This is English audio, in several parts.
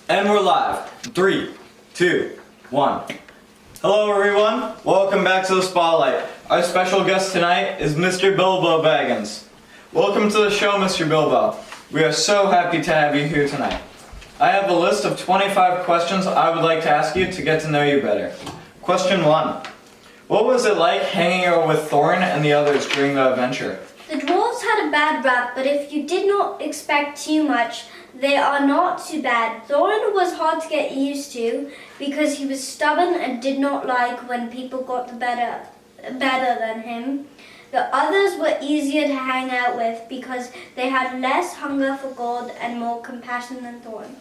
And we're live. 3, 2, 1. Hello everyone, welcome back to the Spotlight. Our special guest tonight is Mr. Bilbo Baggins. Welcome to the show, Mr. Bilbo. We are so happy to have you here tonight. I have a list of 25 questions I would like to ask you to get to know you better. Question 1. What was it like hanging out with Thorin and the others during the adventure? The dwarves had a bad rap, but if you did not expect too much, they are not too bad. Thorin was hard to get used to because he was stubborn and did not like when people got the better than him. The others were easier to hang out with because they had less hunger for gold and more compassion than Thorin.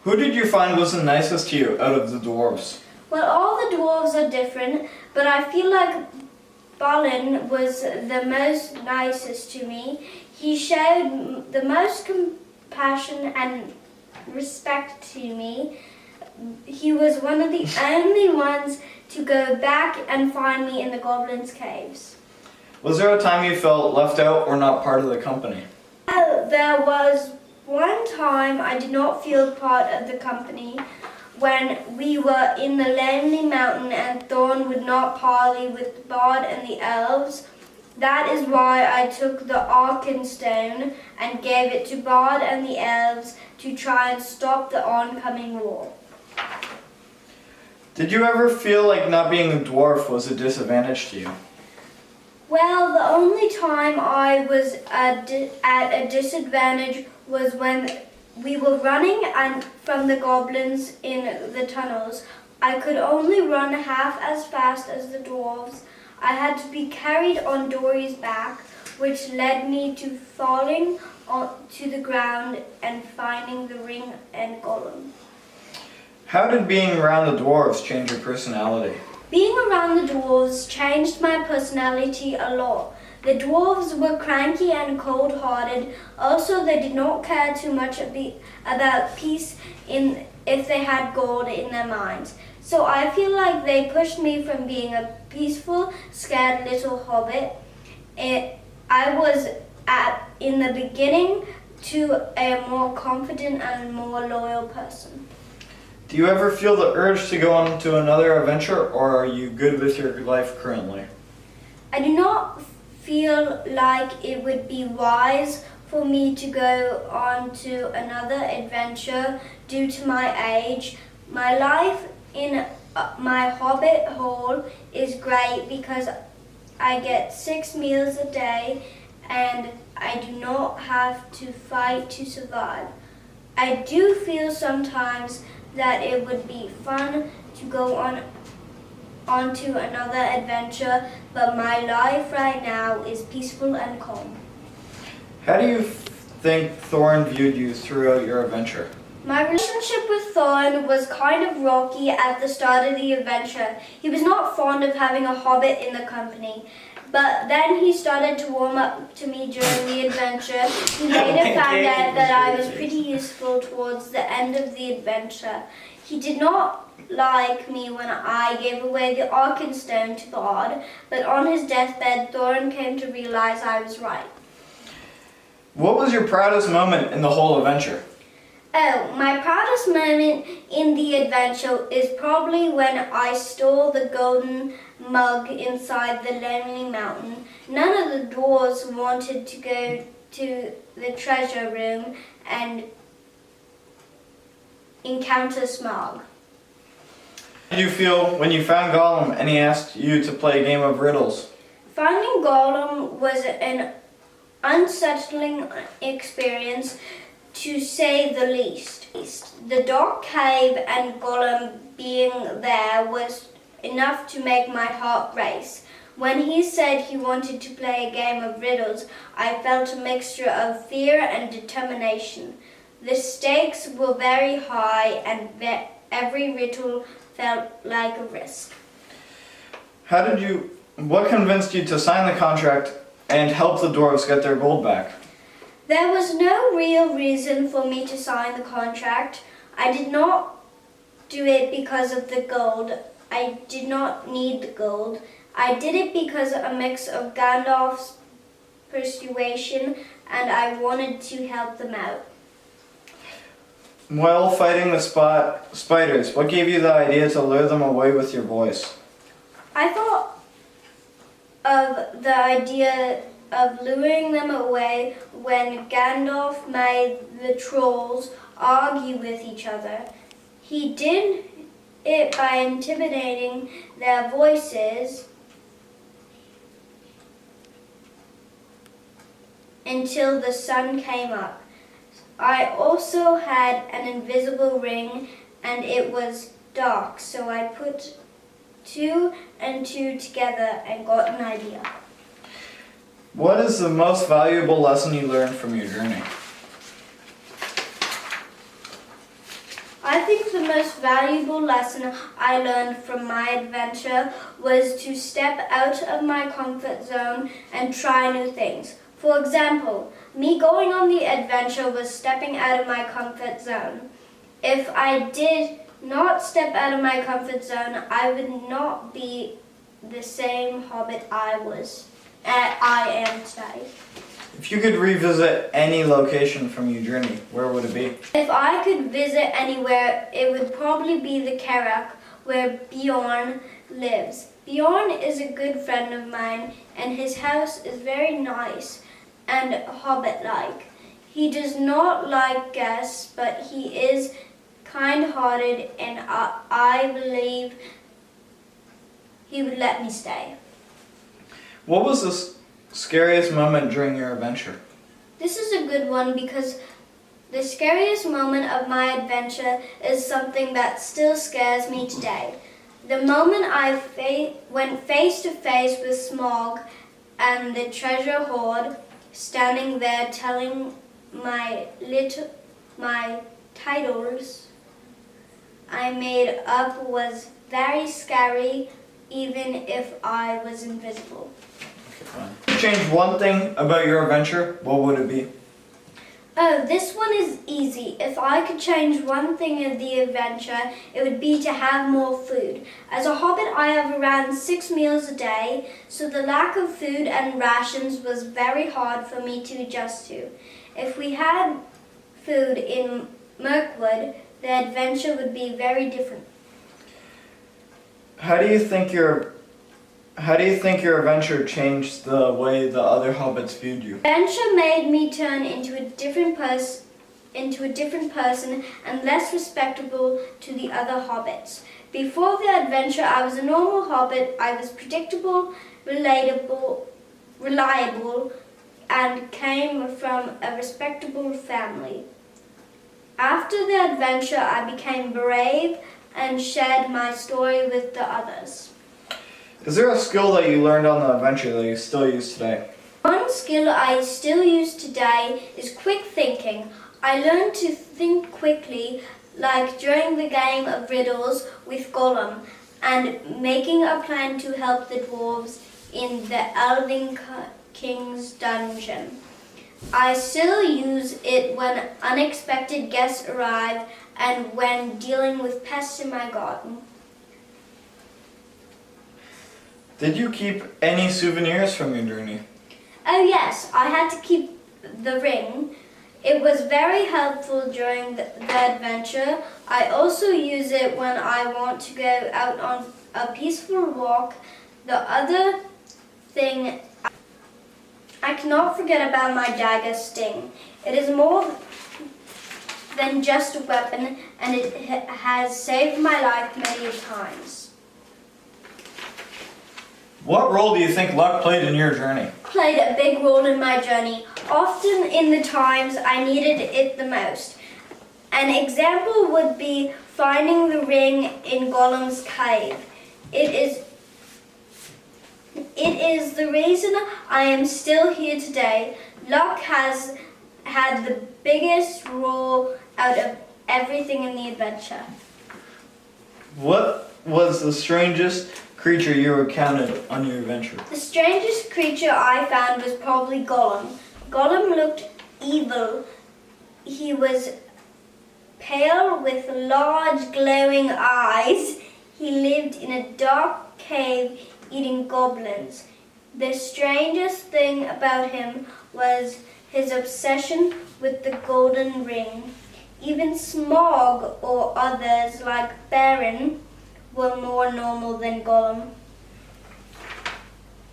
Who did you find was the nicest to you out of the dwarves? Well, all the dwarves are different, but I feel like Balin was the most nicest to me. He showed the most compassion and respect to me. He was one of the only ones to go back and find me in the goblins' caves. Was there a time you felt left out or not part of the company? There was one time I did not feel part of the company when we were in the Lonely Mountain and Thorn would not parley with the Bard and the elves. That is why I took the Arkenstone and gave it to Bard and the elves to try and stop the oncoming war. Did you ever feel like not being a dwarf was a disadvantage to you? Well, the only time I was at a disadvantage was when we were running from the goblins in the tunnels. I could only run half as fast as the dwarves. I had to be carried on Dory's back, which led me to falling to the ground and finding the ring and golem. How did being around the dwarves change your personality? Being around the dwarves changed my personality a lot. The dwarves were cranky and cold-hearted. Also, they did not care too much about peace if they had gold in their minds. So I feel like they pushed me from being a peaceful, scared little hobbit I was in the beginning to a more confident and more loyal person. Do you ever feel the urge to go on to another adventure, or are you good with your life currently? I do not feel like it would be wise for me to go on to another adventure due to my age. My life in my hobbit hole is great because I get 6 meals a day and I do not have to fight to survive. I do feel sometimes that it would be fun to go onto another adventure, but my life right now is peaceful and calm. How do you think Thorin viewed you throughout your adventure? My relationship with Thorin was kind of rocky at the start of the adventure. He was not fond of having a hobbit in the company, but then he started to warm up to me during the adventure. He later found out that I was pretty useful towards the end of the adventure. He did not like me when I gave away the Arkenstone to Bard, but on his deathbed, Thorin came to realize I was right. What was your proudest moment in the whole adventure? Oh, my proudest moment in the adventure is probably when I stole the golden mug inside the Lonely Mountain. None of the dwarves wanted to go to the treasure room and encounter Smaug. How did you feel when you found Gollum and he asked you to play a game of riddles? Finding Gollum was an unsettling experience, to say the least. The dark cave and Gollum being there was enough to make my heart race. When he said he wanted to play a game of riddles, I felt a mixture of fear and determination. The stakes were very high and every riddle felt like a risk. What convinced you to sign the contract and help the dwarves get their gold back? There was no real reason for me to sign the contract. I did not do it because of the gold. I did not need the gold. I did it because of a mix of Gandalf's persuasion and I wanted to help them out. While fighting the spiders, what gave you the idea to lure them away with your voice? I thought of the idea of luring them away when Gandalf made the trolls argue with each other. He did it by intimidating their voices until the sun came up. I also had an invisible ring and it was dark, so I put 2 and 2 together and got an idea. What is the most valuable lesson you learned from your journey? I think the most valuable lesson I learned from my adventure was to step out of my comfort zone and try new things. For example, me going on the adventure was stepping out of my comfort zone. If I did not step out of my comfort zone, I would not be the same hobbit I am today. If you could revisit any location from your journey, where would it be? If I could visit anywhere, it would probably be the Carrack, where Bjorn lives. Bjorn is a good friend of mine, and his house is very nice and hobbit-like. He does not like guests, but he is kind-hearted, and I believe he would let me stay. What was the scariest moment during your adventure? This is a good one because the scariest moment of my adventure is something that still scares me today. The moment I went face to face with Smog and the treasure hoard standing there telling my titles I made up was very scary, even if I was invisible. If you change one thing about your adventure, what would it be? Oh, this one is easy. If I could change one thing of the adventure, it would be to have more food. As a hobbit, I have around 6 meals a day, so the lack of food and rations was very hard for me to adjust to. If we had food in Mirkwood, the adventure would be very different. How do you think your adventure changed the way the other hobbits viewed you? Adventure made me turn into a different person and less respectable to the other hobbits. Before the adventure, I was a normal hobbit. I was predictable, reliable, and came from a respectable family. After the adventure, I became brave and shared my story with the others. Is there a skill that you learned on the adventure that you still use today? One skill I still use today is quick thinking. I learned to think quickly, like during the game of riddles with Gollum, and making a plan to help the dwarves in the Elven King's dungeon. I still use it when unexpected guests arrive and when dealing with pests in my garden. Did you keep any souvenirs from your journey? Oh yes, I had to keep the ring. It was very helpful during the adventure. I also use it when I want to go out on a peaceful walk. The other thing, I cannot forget about my dagger Sting. It is more than just a weapon, and it has saved my life many times. What role do you think luck played in your journey? Played a big role in my journey, often in the times I needed it the most. An example would be finding the ring in Gollum's cave. It is the reason I am still here today. Luck has had the biggest role out of everything in the adventure. What was the strangest creature you encountered on your adventure? The strangest creature I found was probably Gollum. Gollum looked evil. He was pale with large glowing eyes. He lived in a dark cave eating goblins. The strangest thing about him was his obsession with the golden ring. Even Smog or others like Baron were more normal than Gollum.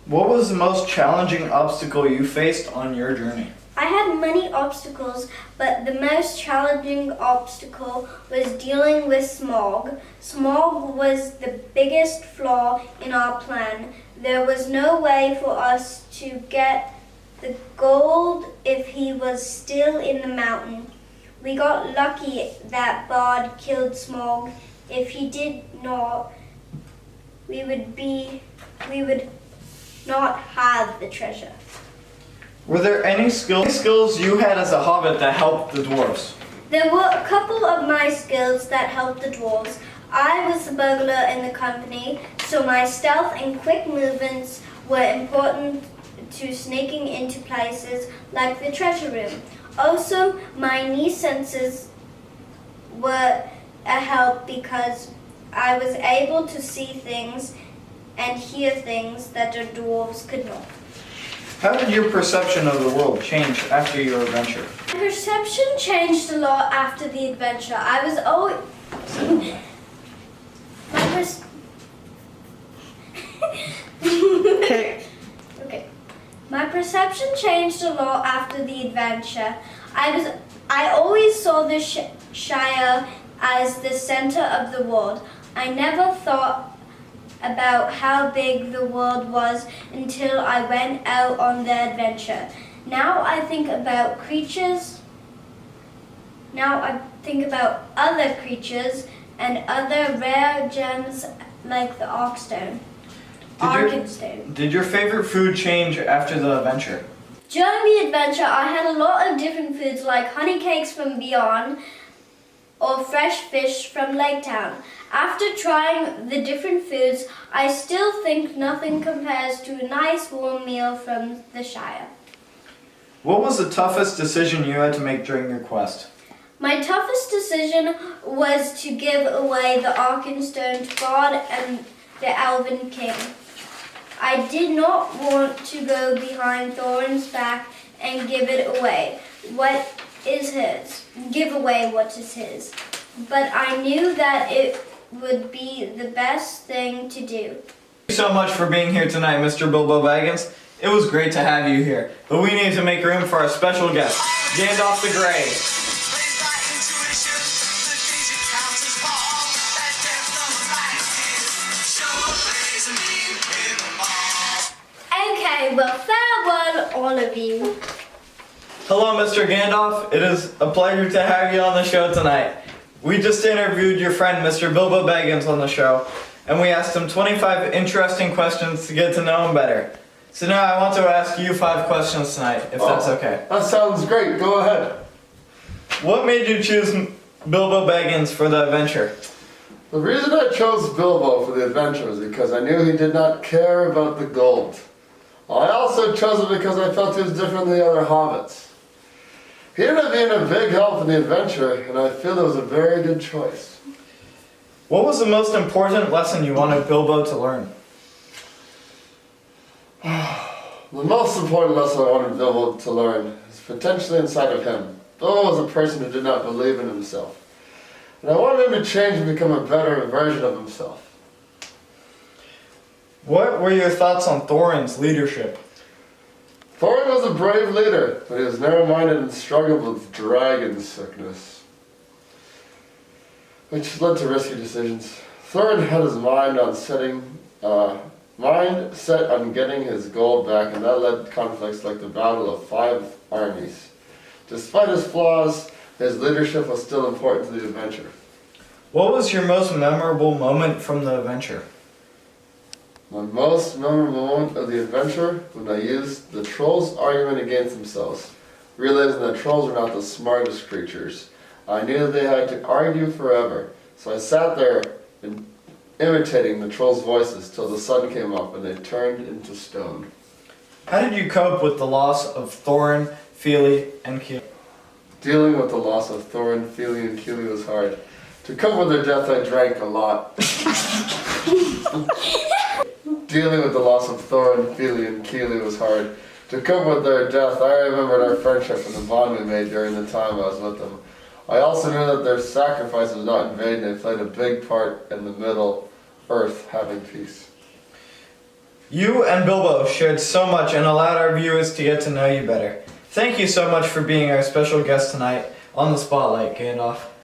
What was the most challenging obstacle you faced on your journey? I had many obstacles, but the most challenging obstacle was dealing with Smog. Smog was the biggest flaw in our plan. There was no way for us to get the gold if he was still in the mountain. We got lucky that Bard killed Smog. If he did not, we would not have the treasure. Were there any skills you had as a hobbit that helped the dwarves? There were a couple of my skills that helped the dwarves. I was the burglar in the company, so my stealth and quick movements were important to sneaking into places like the treasure room. Also, my knee senses were a help because I was able to see things and hear things that the dwarves could not. How did your perception of the world change after your adventure? My perception changed a lot after the adventure. I was always... Okay. My perception changed a lot after the adventure. I always saw the Shire as the center of the world. I never thought about how big the world was until I went out on the adventure. Now I think about other creatures and other rare gems like the Arkstone. Did your favorite food change after the adventure? During the adventure, I had a lot of different foods like honey cakes from Beyond or fresh fish from Lake Town. After trying the different foods, I still think nothing compares to a nice warm meal from the Shire. What was the toughest decision you had to make during your quest? My toughest decision was to give away the Arkenstone to God and the Elven King. I did not want to go behind Thorin's back and give it away. What is his? Give away what is his. But I knew that it would be the best thing to do. Thank you so much for being here tonight, Mr. Bilbo Baggins. It was great to have you here, but we need to make room for our special guest, Gandalf the Grey. Okay, well, farewell, all of you. Hello, Mr. Gandalf. It is a pleasure to have you on the show tonight. We just interviewed your friend, Mr. Bilbo Baggins, on the show, and we asked him 25 interesting questions to get to know him better. So now I want to ask you 5 questions tonight, if that's okay. That sounds great. Go ahead. What made you choose Bilbo Baggins for the adventure? The reason I chose Bilbo for the adventure was because I knew he did not care about the gold. I also chose him because I felt he was different than the other hobbits. He ended up being a big help in the adventure, and I feel it was a very good choice. What was the most important lesson you wanted Bilbo to learn? The most important lesson I wanted Bilbo to learn is potentially inside of him. Bilbo was a person who did not believe in himself. And I wanted him to change and become a better version of himself. What were your thoughts on Thorin's leadership? Thorin was a brave leader, but he was narrow-minded and struggled with dragon sickness, which led to risky decisions. Thorin had his mind set on getting his gold back, and that led to conflicts like the Battle of 5 Armies. Despite his flaws, his leadership was still important to the adventure. What was your most memorable moment from the adventure? My most memorable moment of the adventure when I used the trolls' argument against themselves, realizing that trolls are not the smartest creatures. I knew they had to argue forever, so I sat there imitating the trolls' voices till the sun came up and they turned into stone. How did you cope with the loss of Thorin, Fili, and Kili? Dealing with the loss of Thorin, Fili, and Kili was hard. To cope with their death, I drank a lot. Dealing with the loss of Thorin, Fili, and Kili was hard. To cope with their death, I remembered our friendship and the bond we made during the time I was with them. I also knew that their sacrifice was not in vain. They played a big part in the Middle Earth having peace. You and Bilbo shared so much and allowed our viewers to get to know you better. Thank you so much for being our special guest tonight on the Spotlight, Gandalf.